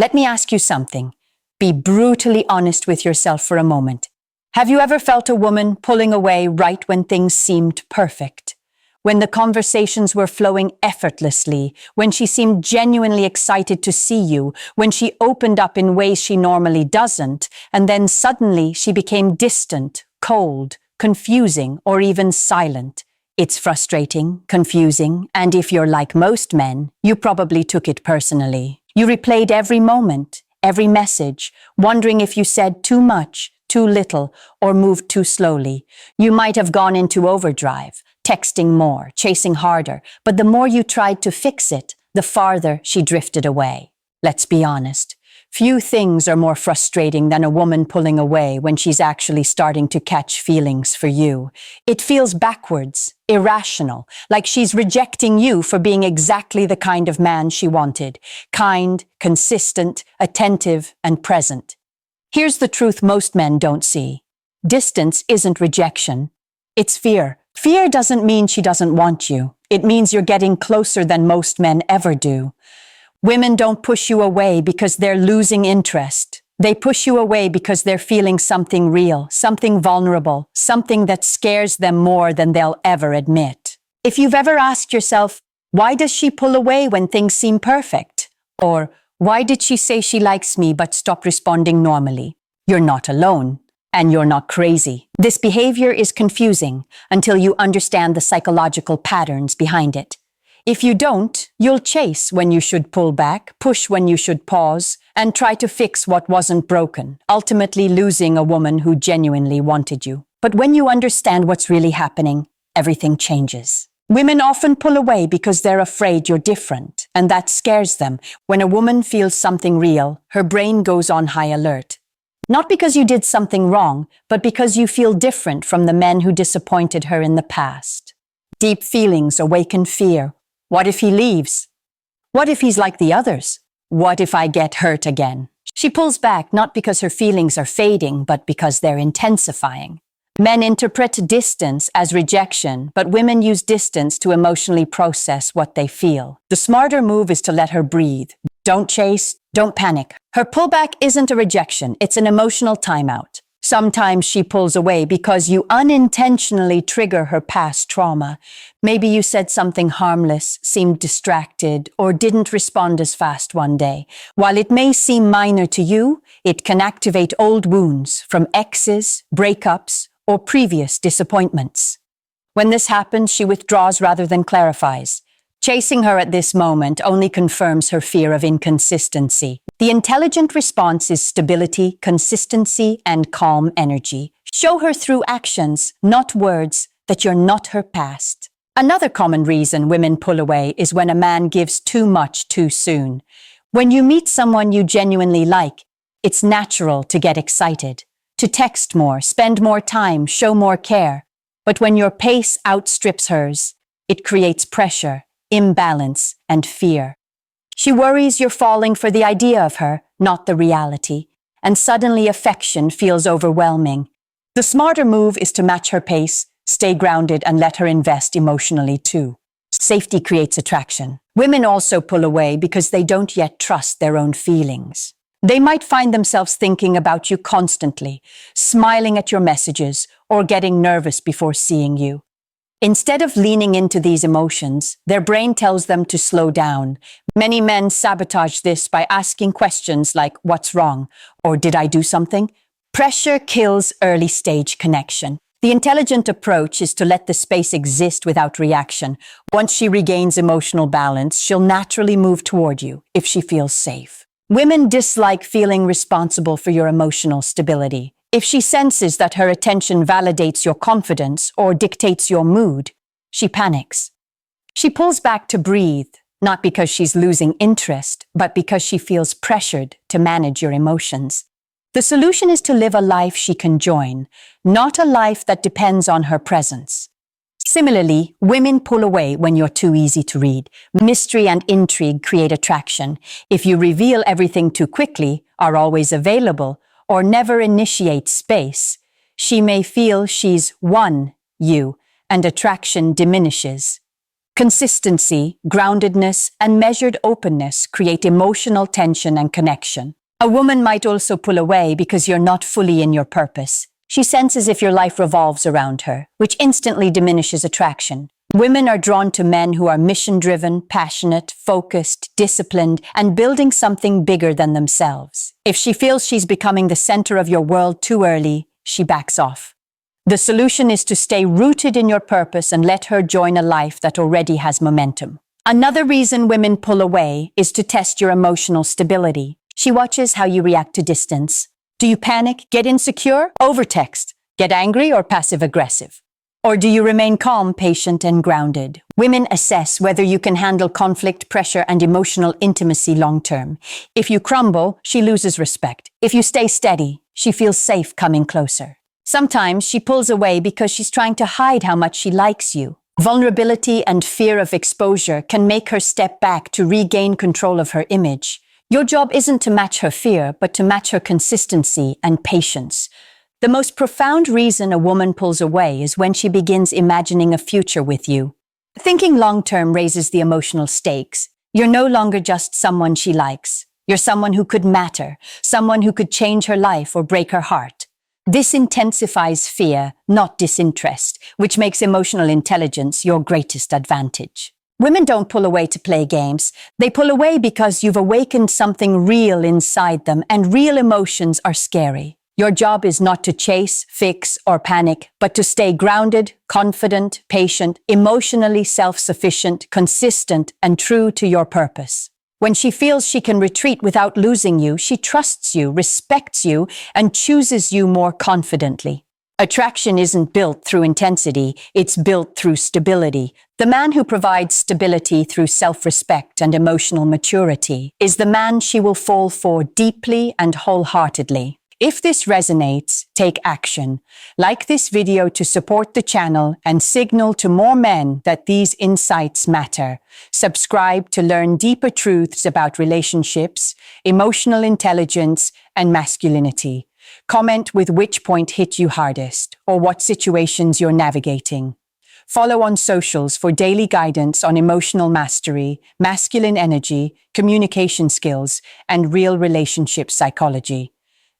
Let me ask you something. Be brutally honest with yourself for a moment. Have you ever felt a woman pulling away right when things seemed perfect? When the conversations were flowing effortlessly, when she seemed genuinely excited to see you, when she opened up in ways she normally doesn't, and then suddenly she became distant, cold, confusing, or even silent. It's frustrating, confusing, and if you're like most men, you probably took it personally. You replayed every moment, every message, wondering if you said too much, too little, or moved too slowly. You might have gone into overdrive, texting more, chasing harder, but the more you tried to fix it, the farther she drifted away. Let's be honest. Few things are more frustrating than a woman pulling away when she's actually starting to catch feelings for you. It feels backwards, irrational, like she's rejecting you for being exactly the kind of man she wanted. Kind, consistent, attentive, and present. Here's the truth most men don't see. Distance isn't rejection. It's fear. Fear doesn't mean she doesn't want you. It means you're getting closer than most men ever do. Women don't push you away because they're losing interest. They push you away because they're feeling something real, something vulnerable, something that scares them more than they'll ever admit. If you've ever asked yourself, why does she pull away when things seem perfect? Or, why did she say she likes me but stop responding normally? You're not alone, and you're not crazy. This behavior is confusing until you understand the psychological patterns behind it. If you don't, you'll chase when you should pull back, push when you should pause, and try to fix what wasn't broken, ultimately losing a woman who genuinely wanted you. But when you understand what's really happening, everything changes. Women often pull away because they're afraid you're different, and that scares them. When a woman feels something real, her brain goes on high alert. Not because you did something wrong, but because you feel different from the men who disappointed her in the past. Deep feelings awaken fear. What if he leaves? What if he's like the others? What if I get hurt again? She pulls back not because her feelings are fading, but because they're intensifying. Men interpret distance as rejection, but women use distance to emotionally process what they feel. The smarter move is to let her breathe. Don't chase, don't panic. Her pullback isn't a rejection, it's an emotional timeout. Sometimes she pulls away because you unintentionally trigger her past trauma. Maybe you said something harmless, seemed distracted, or didn't respond as fast one day. While it may seem minor to you, it can activate old wounds from exes, breakups, or previous disappointments. When this happens, she withdraws rather than clarifies. Chasing her at this moment only confirms her fear of inconsistency. The intelligent response is stability, consistency, and calm energy. Show her through actions, not words, that you're not her past. Another common reason women pull away is when a man gives too much too soon. When you meet someone you genuinely like, it's natural to get excited, to text more, spend more time, show more care. But when your pace outstrips hers, it creates pressure, imbalance, and fear. She worries you're falling for the idea of her, not the reality, and suddenly affection feels overwhelming. The smarter move is to match her pace, stay grounded, and let her invest emotionally too. Safety creates attraction. Women also pull away because they don't yet trust their own feelings. They might find themselves thinking about you constantly, smiling at your messages, or getting nervous before seeing you. Instead of leaning into these emotions, their brain tells them to slow down. Many men sabotage this by asking questions like, "What's wrong?" or "Did I do something?" Pressure kills early-stage connection. The intelligent approach is to let the space exist without reaction. Once she regains emotional balance, she'll naturally move toward you if she feels safe. Women dislike feeling responsible for your emotional stability. If she senses that her attention validates your confidence or dictates your mood, she panics. She pulls back to breathe, not because she's losing interest, but because she feels pressured to manage your emotions. The solution is to live a life she can join, not a life that depends on her presence. Similarly, women pull away when you're too easy to read. Mystery and intrigue create attraction. If you reveal everything too quickly, are always available, or never initiate space, she may feel she's won you, and attraction diminishes. Consistency, groundedness, and measured openness create emotional tension and connection. A woman might also pull away because you're not fully in your purpose. She senses if your life revolves around her, which instantly diminishes attraction. Women are drawn to men who are mission-driven, passionate, focused, disciplined, and building something bigger than themselves. If she feels she's becoming the center of your world too early, she backs off. The solution is to stay rooted in your purpose and let her join a life that already has momentum. Another reason women pull away is to test your emotional stability. She watches how you react to distance. Do you panic, get insecure, overtext, get angry or passive-aggressive? Or do you remain calm, patient, and grounded? Women assess whether you can handle conflict, pressure, and emotional intimacy long-term. If you crumble, she loses respect. If you stay steady, she feels safe coming closer. Sometimes she pulls away because she's trying to hide how much she likes you. Vulnerability and fear of exposure can make her step back to regain control of her image. Your job isn't to match her fear, but to match her consistency and patience. The most profound reason a woman pulls away is when she begins imagining a future with you. Thinking long-term raises the emotional stakes. You're no longer just someone she likes. You're someone who could matter, someone who could change her life or break her heart. This intensifies fear, not disinterest, which makes emotional intelligence your greatest advantage. Women don't pull away to play games. They pull away because you've awakened something real inside them, and real emotions are scary. Your job is not to chase, fix, or panic, but to stay grounded, confident, patient, emotionally self-sufficient, consistent, and true to your purpose. When she feels she can retreat without losing you, she trusts you, respects you, and chooses you more confidently. Attraction isn't built through intensity, it's built through stability. The man who provides stability through self-respect and emotional maturity is the man she will fall for deeply and wholeheartedly. If this resonates, take action. Like this video to support the channel and signal to more men that these insights matter. Subscribe to learn deeper truths about relationships, emotional intelligence, and masculinity. Comment with which point hit you hardest or what situations you're navigating. Follow on socials for daily guidance on emotional mastery, masculine energy, communication skills, and real relationship psychology.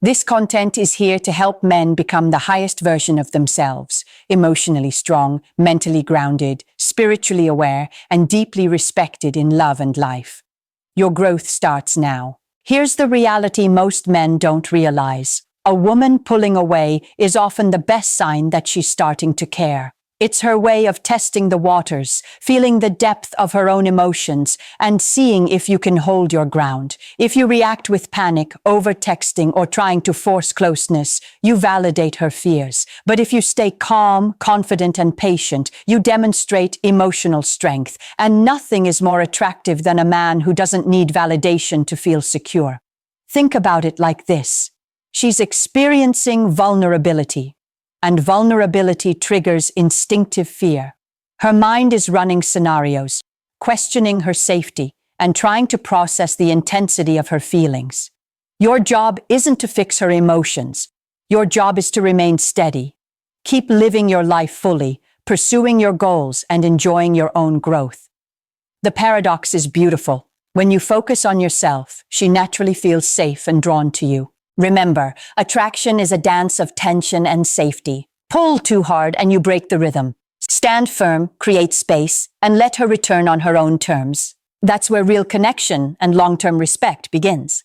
This content is here to help men become the highest version of themselves, emotionally strong, mentally grounded, spiritually aware, and deeply respected in love and life. Your growth starts now. Here's the reality most men don't realize. A woman pulling away is often the best sign that she's starting to care. It's her way of testing the waters, feeling the depth of her own emotions, and seeing if you can hold your ground. If you react with panic, over-texting, or trying to force closeness, you validate her fears. But if you stay calm, confident, and patient, you demonstrate emotional strength. And nothing is more attractive than a man who doesn't need validation to feel secure. Think about it like this. She's experiencing vulnerability. And vulnerability triggers instinctive fear. Her mind is running scenarios, questioning her safety, and trying to process the intensity of her feelings. Your job isn't to fix her emotions. Your job is to remain steady. Keep living your life fully, pursuing your goals, and enjoying your own growth. The paradox is beautiful. When you focus on yourself, she naturally feels safe and drawn to you. Remember, attraction is a dance of tension and safety. Pull too hard and you break the rhythm. Stand firm, create space, and let her return on her own terms. That's where real connection and long-term respect begins.